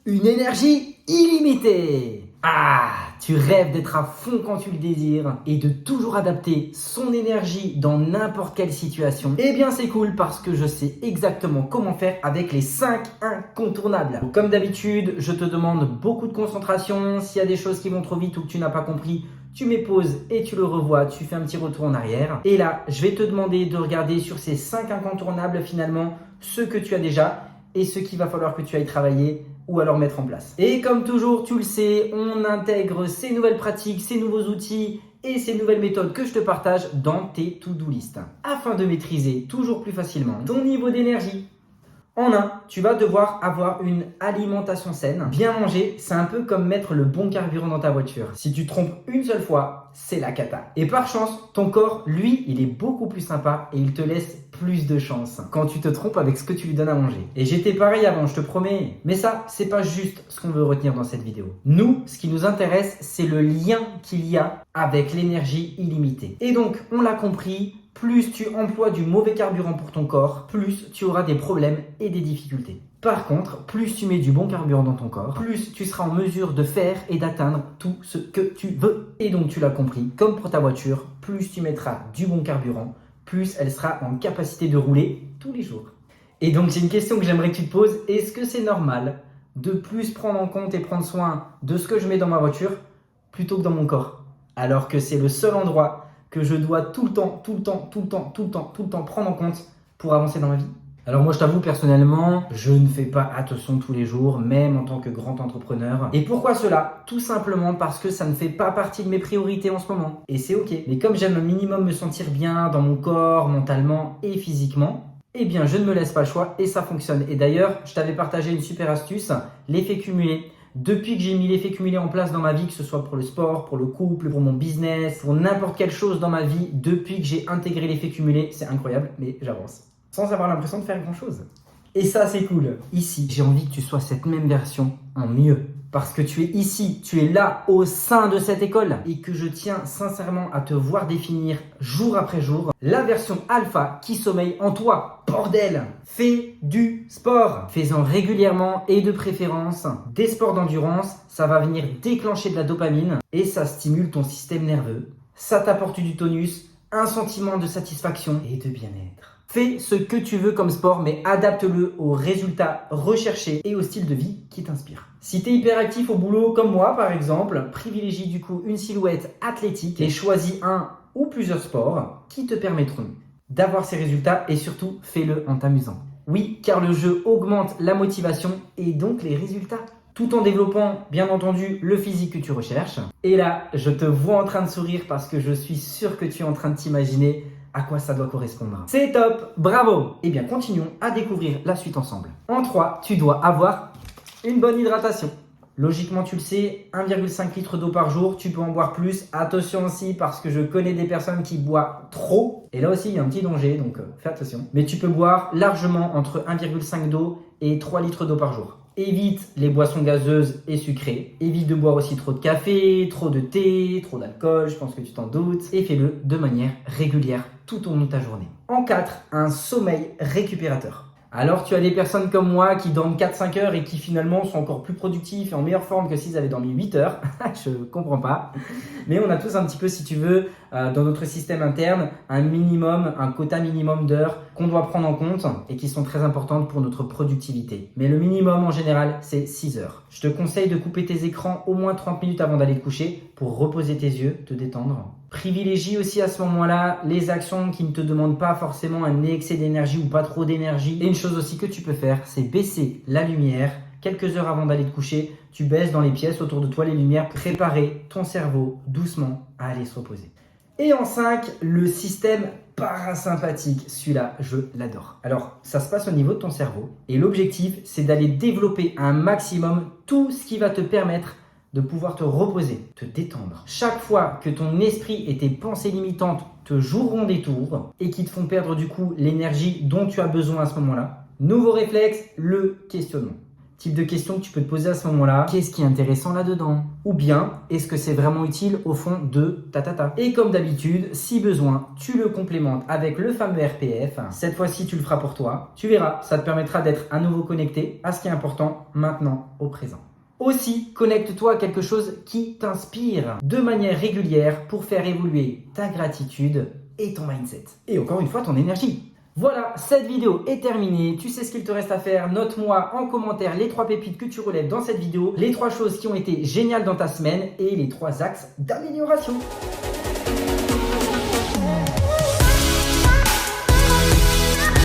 une énergie illimitée. Ah, tu rêves d'être à fond quand tu le désires et de toujours adapter son énergie dans n'importe quelle situation. Eh bien c'est cool parce que je sais exactement comment faire avec les 5 incontournables. Donc, comme d'habitude, je te demande beaucoup de concentration. S'il y a des choses qui vont trop vite ou que tu n'as pas compris, tu mets pause et tu le revois, tu fais un petit retour en arrière. Et là, je vais te demander de regarder sur ces 5 incontournables finalement ce que tu as déjà et ce qu'il va falloir que tu ailles travailler ou alors mettre en place. Et comme toujours, tu le sais, on intègre ces nouvelles pratiques, ces nouveaux outils et ces nouvelles méthodes que je te partage dans tes to-do list afin de maîtriser toujours plus facilement ton niveau d'énergie. En un, tu vas devoir avoir une alimentation saine. Bien manger, c'est un peu comme mettre le bon carburant dans ta voiture. Si tu te trompes une seule fois, c'est la cata. Et par chance, ton corps, lui, il est beaucoup plus sympa et il te laisse plus de chance quand tu te trompes avec ce que tu lui donnes à manger. Et j'étais pareil avant, je te promets. Mais ça, c'est pas juste ce qu'on veut retenir dans cette vidéo. Nous, ce qui nous intéresse, c'est le lien qu'il y a avec l'énergie illimitée. Et donc, on l'a compris, plus tu emploies du mauvais carburant pour ton corps, plus tu auras des problèmes et des difficultés. Par contre, plus tu mets du bon carburant dans ton corps, plus tu seras en mesure de faire et d'atteindre tout ce que tu veux. Et donc tu l'as compris, comme pour ta voiture, plus tu mettras du bon carburant, plus elle sera en capacité de rouler tous les jours. Et donc j'ai une question que j'aimerais que tu te poses, est-ce que c'est normal de plus prendre en compte et prendre soin de ce que je mets dans ma voiture plutôt que dans mon corps? Alors que c'est le seul endroit que je dois tout le temps prendre en compte pour avancer dans ma vie. Alors moi je t'avoue personnellement, je ne fais pas attention tous les jours, même en tant que grand entrepreneur. Et pourquoi cela? Tout simplement parce que ça ne fait pas partie de mes priorités en ce moment. Et c'est ok. Mais comme j'aime un minimum me sentir bien dans mon corps, mentalement et physiquement, eh bien je ne me laisse pas le choix et ça fonctionne. Et d'ailleurs, je t'avais partagé une super astuce, l'effet cumulé. Depuis que j'ai mis l'effet cumulé en place dans ma vie, que ce soit pour le sport, pour le couple, pour mon business, pour n'importe quelle chose dans ma vie, depuis que j'ai intégré l'effet cumulé, c'est incroyable, mais j'avance. Sans avoir l'impression de faire grand chose. Et ça, c'est cool. Ici, j'ai envie que tu sois cette même version en mieux. Parce que tu es ici, tu es là, au sein de cette école. Et que je tiens sincèrement à te voir définir, jour après jour, la version alpha qui sommeille en toi. Bordel! Fais du sport. Fais-en régulièrement et de préférence. Des sports d'endurance, ça va venir déclencher de la dopamine. Et ça stimule ton système nerveux. Ça t'apporte du tonus, un sentiment de satisfaction et de bien-être. Fais ce que tu veux comme sport, mais adapte-le aux résultats recherchés et au style de vie qui t'inspire. Si tu es hyperactif au boulot comme moi par exemple, privilégie du coup une silhouette athlétique et choisis un ou plusieurs sports qui te permettront d'avoir ces résultats et surtout fais-le en t'amusant. Oui, car le jeu augmente la motivation et donc les résultats, tout en développant bien entendu le physique que tu recherches. Et là, je te vois en train de sourire parce que je suis sûr que tu es en train de t'imaginer à quoi ça doit correspondre. C'est top, bravo! Eh bien, continuons à découvrir la suite ensemble. En 3, tu dois avoir une bonne hydratation. Logiquement, tu le sais, 1,5 litre d'eau par jour, tu peux en boire plus. Attention aussi parce que je connais des personnes qui boivent trop. Et là aussi, il y a un petit danger, donc fais attention. Mais tu peux boire largement entre 1,5 d'eau et 3 litres d'eau par jour. Évite les boissons gazeuses et sucrées. Évite de boire aussi trop de café, trop de thé, trop d'alcool, je pense que tu t'en doutes. Et fais-le de manière régulière tout au long de ta journée. En 4, un sommeil récupérateur. Alors tu as des personnes comme moi qui dorment 4-5 heures et qui finalement sont encore plus productifs et en meilleure forme que s'ils avaient dormi 8 heures. Je comprends pas. Mais on a tous un petit peu, si tu veux, dans notre système interne, un minimum, un quota minimum d'heures qu'on doit prendre en compte et qui sont très importantes pour notre productivité. Mais le minimum en général, c'est 6 heures. Je te conseille de couper tes écrans au moins 30 minutes avant d'aller te coucher pour reposer tes yeux, te détendre. Privilégie aussi à ce moment-là les actions qui ne te demandent pas forcément un excès d'énergie ou pas trop d'énergie. Et une chose aussi que tu peux faire, c'est baisser la lumière. Quelques heures avant d'aller te coucher, tu baisses dans les pièces autour de toi les lumières pour préparer ton cerveau doucement à aller se reposer. Et en 5, le système parasympathique. Celui-là, je l'adore. Alors, ça se passe au niveau de ton cerveau. Et l'objectif, c'est d'aller développer un maximum tout ce qui va te permettre de pouvoir te reposer, te détendre. Chaque fois que ton esprit et tes pensées limitantes te joueront des tours et qui te font perdre du coup l'énergie dont tu as besoin à ce moment-là, nouveau réflexe, le questionnement. Type de question que tu peux te poser à ce moment-là. Qu'est-ce qui est intéressant là-dedans? Ou bien, est-ce que c'est vraiment utile au fond de ta. Et comme d'habitude, si besoin, tu le complémentes avec le fameux RPF. Cette fois-ci, tu le feras pour toi. Tu verras, ça te permettra d'être à nouveau connecté à ce qui est important maintenant, au présent. Aussi, connecte-toi à quelque chose qui t'inspire de manière régulière pour faire évoluer ta gratitude et ton mindset. Et encore une fois, ton énergie. Voilà, cette vidéo est terminée. Tu sais ce qu'il te reste à faire. Note-moi en commentaire les 3 pépites que tu relèves dans cette vidéo, les 3 choses qui ont été géniales dans ta semaine et les 3 axes d'amélioration.